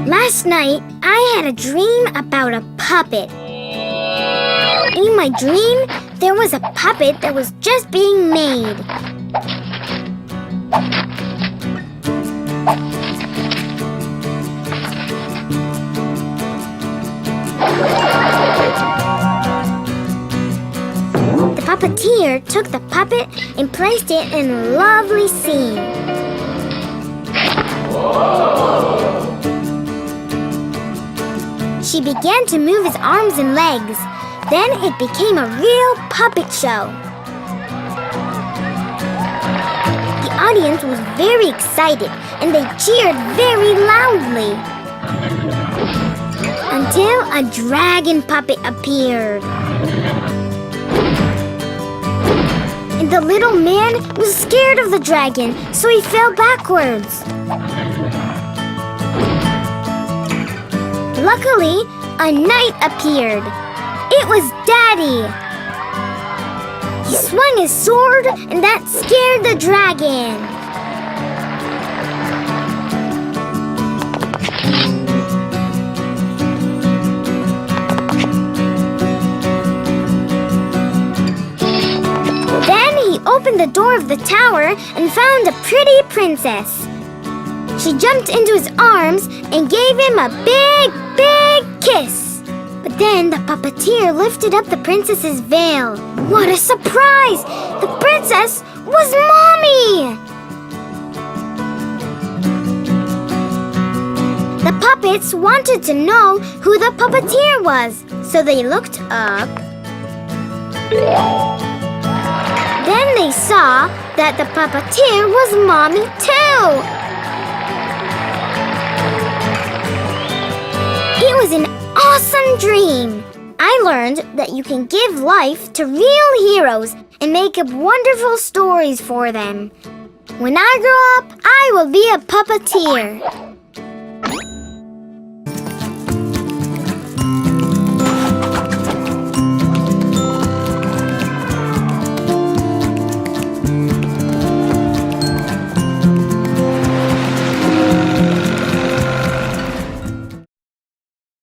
Last night, I had a dream about a puppet. In my dream, there was a puppet that was just being made. The puppeteer took the puppet and placed it in a lovely scene. She began to move his arms and legs. Then it became a real puppet show. The audience was very excited and they cheered very loudly. Until a dragon puppet appeared. And the little man was scared of the dragon, so he fell backwards. Luckily, a knight appeared. It was Daddy. He swung his sword and that scared the dragon. Then he opened the door of the tower and found a pretty princess. She jumped into his arms and gave him a big, big kiss. But then the puppeteer lifted up the princess's veil. What a surprise! The princess was Mommy! The puppets wanted to know who the puppeteer was, so they looked up. Then they saw that the puppeteer was Mommy too! It was an awesome dream! I learned that you can give life to real heroes and make up wonderful stories for them. When I grow up, I will be a puppeteer.